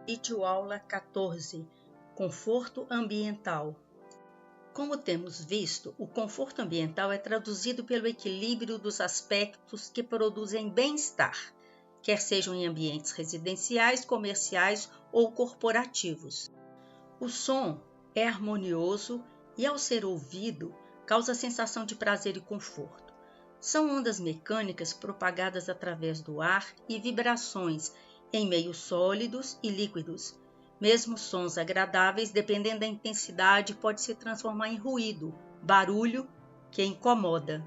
Videoaula 14 – Conforto ambiental. Como temos visto, o conforto ambiental é traduzido pelo equilíbrio dos aspectos que produzem bem-estar, quer sejam em ambientes residenciais, comerciais ou corporativos. O som é harmonioso e, ao ser ouvido, causa sensação de prazer e conforto. São ondas mecânicas propagadas através do ar e vibrações em meios sólidos e líquidos. Mesmo sons agradáveis, dependendo da intensidade, pode se transformar em ruído, barulho que incomoda.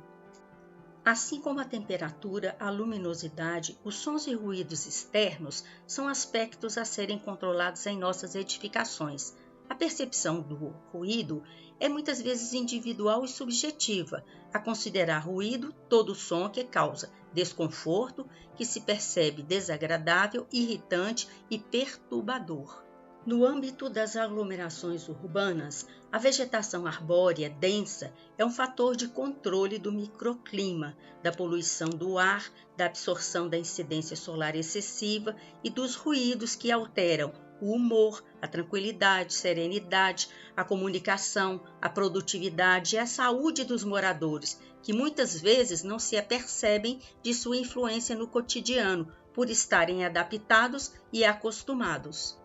Assim como a temperatura, a luminosidade, os sons e ruídos externos são aspectos a serem controlados em nossas edificações. A percepção do ruído é muitas vezes individual e subjetiva, a considerar ruído todo som que causa desconforto, que se percebe desagradável, irritante e perturbador. No âmbito das aglomerações urbanas, a vegetação arbórea densa é um fator de controle do microclima, da poluição do ar, da absorção da incidência solar excessiva e dos ruídos que alteram o humor, a tranquilidade, serenidade, a comunicação, a produtividade e a saúde dos moradores, que muitas vezes não se apercebem de sua influência no cotidiano, por estarem adaptados e acostumados.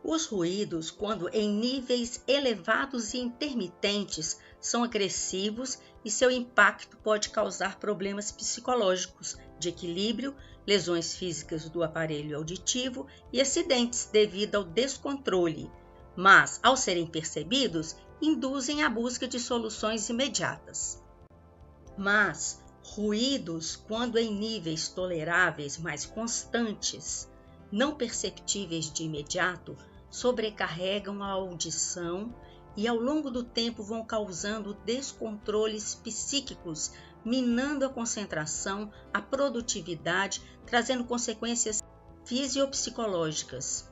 Os ruídos, quando em níveis elevados e intermitentes, são agressivos e seu impacto pode causar problemas psicológicos, de equilíbrio, lesões físicas do aparelho auditivo e acidentes devido ao descontrole, mas, ao serem percebidos, induzem a busca de soluções imediatas. Mas, ruídos, quando em níveis toleráveis, mas constantes, não perceptíveis de imediato, sobrecarregam a audição e ao longo do tempo vão causando descontroles psíquicos, minando a concentração, a produtividade, trazendo consequências fisiopsicológicas.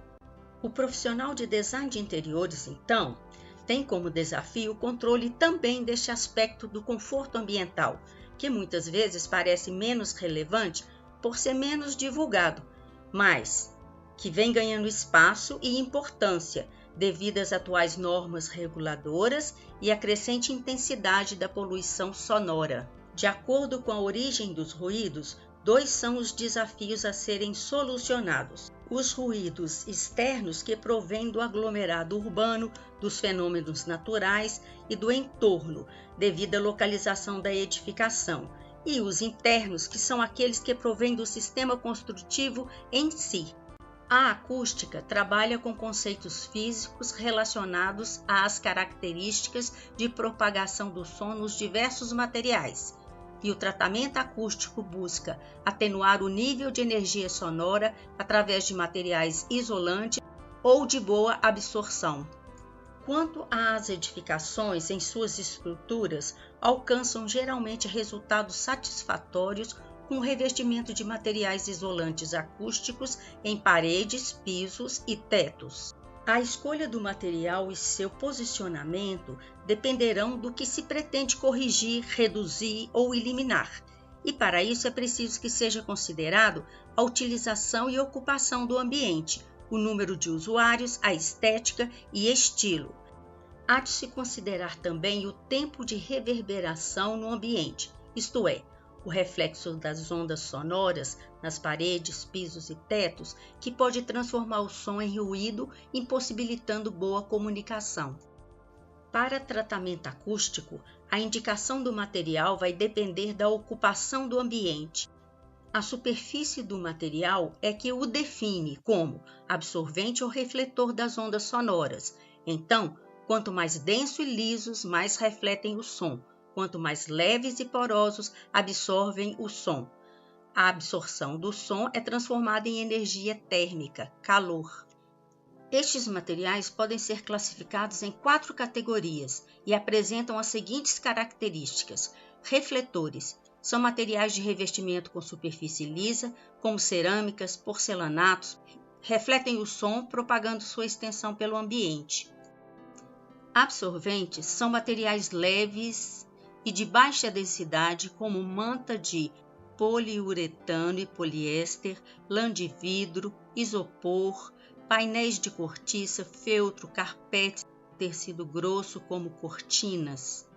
O profissional de design de interiores, então, tem como desafio o controle também deste aspecto do conforto ambiental, que muitas vezes parece menos relevante por ser menos divulgado, mas que vem ganhando espaço e importância devido às atuais normas reguladoras e à crescente intensidade da poluição sonora. De acordo com a origem dos ruídos, dois são os desafios a serem solucionados: os ruídos externos, que provêm do aglomerado urbano, dos fenômenos naturais e do entorno, devido à localização da edificação, e os internos, que são aqueles que provêm do sistema construtivo em si. A acústica trabalha com conceitos físicos relacionados às características de propagação do som nos diversos materiais, e o tratamento acústico busca atenuar o nível de energia sonora através de materiais isolantes ou de boa absorção. Quanto às edificações, em suas estruturas, alcançam geralmente resultados satisfatórios com o revestimento de materiais isolantes acústicos em paredes, pisos e tetos. A escolha do material e seu posicionamento dependerão do que se pretende corrigir, reduzir ou eliminar, e para isso é preciso que seja considerado a utilização e ocupação do ambiente, o número de usuários, a estética e estilo. Há de se considerar também o tempo de reverberação no ambiente, isto é, o reflexo das ondas sonoras nas paredes, pisos e tetos, que pode transformar o som em ruído, impossibilitando boa comunicação. Para tratamento acústico, a indicação do material vai depender da ocupação do ambiente. A superfície do material é que o define como absorvente ou refletor das ondas sonoras. Então, quanto mais denso e lisos, mais refletem o som. Quanto mais leves e porosos, absorvem o som. A absorção do som é transformada em energia térmica, calor. Estes materiais podem ser classificados em 4 categorias e apresentam as seguintes características. Refletores. São materiais de revestimento com superfície lisa, como cerâmicas, porcelanatos, refletem o som, propagando sua extensão pelo ambiente. Absorventes são materiais leves e de baixa densidade, como manta de poliuretano e poliéster, lã de vidro, isopor, painéis de cortiça, feltro, carpetes, tecido grosso como cortinas.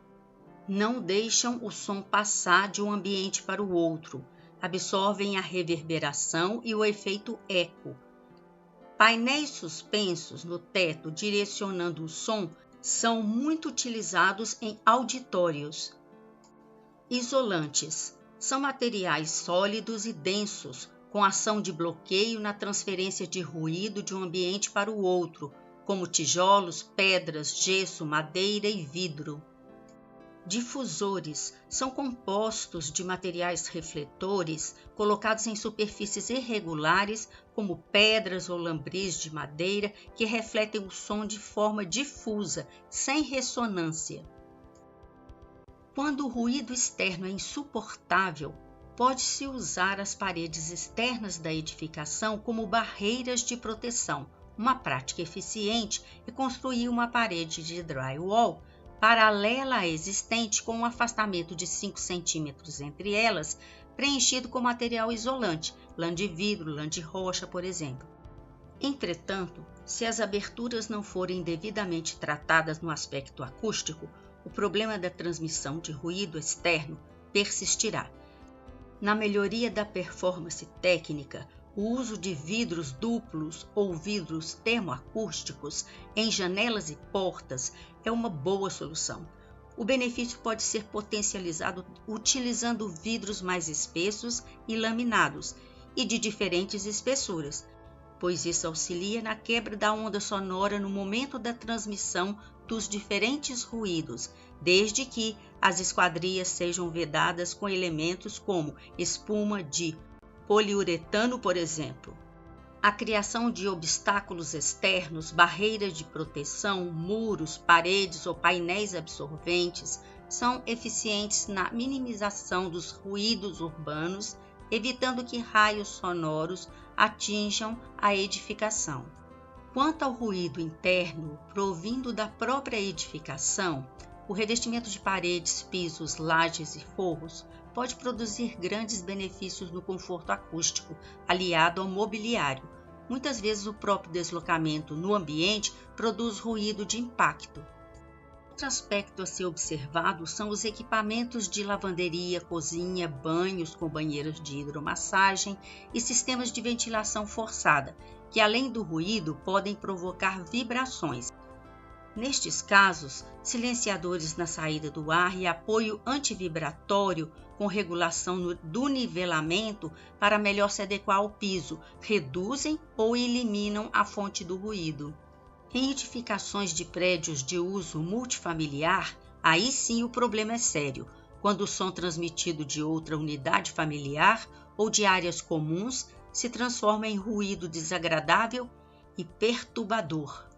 Não deixam o som passar de um ambiente para o outro, absorvem a reverberação e o efeito eco. Painéis suspensos no teto direcionando o som são muito utilizados em auditórios. Isolantes são materiais sólidos e densos, com ação de bloqueio na transferência de ruído de um ambiente para o outro, como tijolos, pedras, gesso, madeira e vidro. Difusores são compostos de materiais refletores colocados em superfícies irregulares, como pedras ou lambris de madeira, que refletem o som de forma difusa, sem ressonância. Quando o ruído externo é insuportável, pode-se usar as paredes externas da edificação como barreiras de proteção. Uma prática eficiente é construir uma parede de drywall paralela à existente com um afastamento de 5 centímetros entre elas, preenchido com material isolante, lã de vidro, lã de rocha, por exemplo. Entretanto, se as aberturas não forem devidamente tratadas no aspecto acústico, o problema da transmissão de ruído externo persistirá. Na melhoria da performance técnica, o uso de vidros duplos ou vidros termoacústicos em janelas e portas é uma boa solução. O benefício pode ser potencializado utilizando vidros mais espessos e laminados e de diferentes espessuras, pois isso auxilia na quebra da onda sonora no momento da transmissão dos diferentes ruídos, desde que as esquadrias sejam vedadas com elementos como espuma de poliuretano, por exemplo. A criação de obstáculos externos, barreiras de proteção, muros, paredes ou painéis absorventes são eficientes na minimização dos ruídos urbanos, evitando que raios sonoros atinjam a edificação. Quanto ao ruído interno provindo da própria edificação, o revestimento de paredes, pisos, lajes e forros pode produzir grandes benefícios no conforto acústico, aliado ao mobiliário. Muitas vezes o próprio deslocamento no ambiente produz ruído de impacto. Outro aspecto a ser observado são os equipamentos de lavanderia, cozinha, banhos com banheiros de hidromassagem e sistemas de ventilação forçada, que além do ruído podem provocar vibrações. Nestes casos, silenciadores na saída do ar e apoio antivibratório com regulação do nivelamento para melhor se adequar ao piso reduzem ou eliminam a fonte do ruído. Em edificações de prédios de uso multifamiliar, aí sim o problema é sério, quando o som transmitido de outra unidade familiar ou de áreas comuns se transforma em ruído desagradável e perturbador.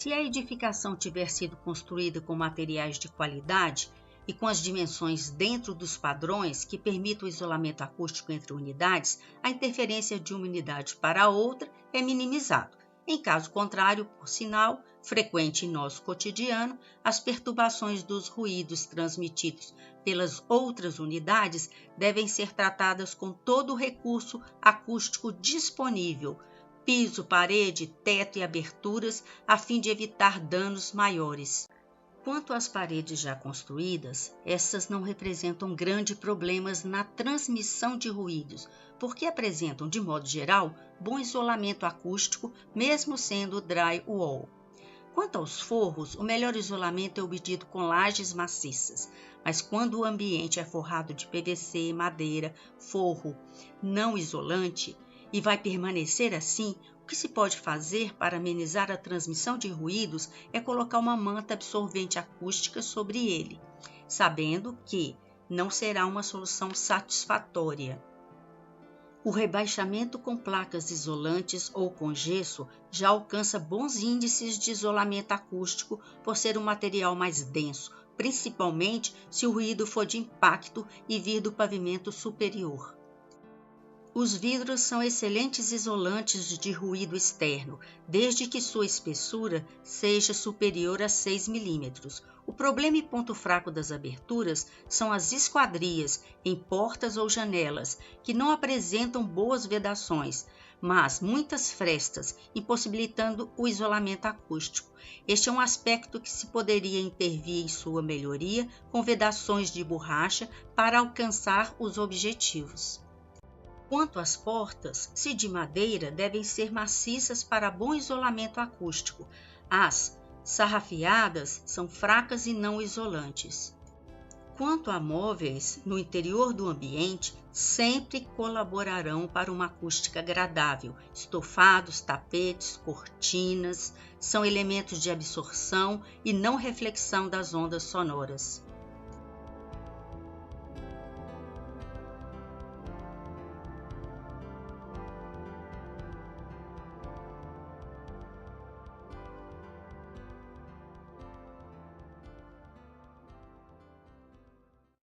Se a edificação tiver sido construída com materiais de qualidade e com as dimensões dentro dos padrões que permitam o isolamento acústico entre unidades, a interferência de uma unidade para a outra é minimizada. Em caso contrário, por sinal, frequente em nosso cotidiano, as perturbações dos ruídos transmitidos pelas outras unidades devem ser tratadas com todo o recurso acústico disponível, piso, parede, teto e aberturas, a fim de evitar danos maiores. Quanto às paredes já construídas, essas não representam grandes problemas na transmissão de ruídos, porque apresentam, de modo geral, bom isolamento acústico, mesmo sendo drywall. Quanto aos forros, o melhor isolamento é obtido com lajes maciças, mas quando o ambiente é forrado de PVC, madeira, forro não isolante, e vai permanecer assim, o que se pode fazer para amenizar a transmissão de ruídos é colocar uma manta absorvente acústica sobre ele, sabendo que não será uma solução satisfatória. O rebaixamento com placas isolantes ou com gesso já alcança bons índices de isolamento acústico por ser um material mais denso, principalmente se o ruído for de impacto e vir do pavimento superior. Os vidros são excelentes isolantes de ruído externo, desde que sua espessura seja superior a 6 mm. O problema e ponto fraco das aberturas são as esquadrias em portas ou janelas, que não apresentam boas vedações, mas muitas frestas, impossibilitando o isolamento acústico. Este é um aspecto que se poderia intervir em sua melhoria com vedações de borracha para alcançar os objetivos. Quanto às portas, se de madeira, devem ser maciças para bom isolamento acústico. As sarrafiadas são fracas e não isolantes. Quanto a móveis, no interior do ambiente, sempre colaborarão para uma acústica agradável. Estofados, tapetes, cortinas são elementos de absorção e não reflexão das ondas sonoras.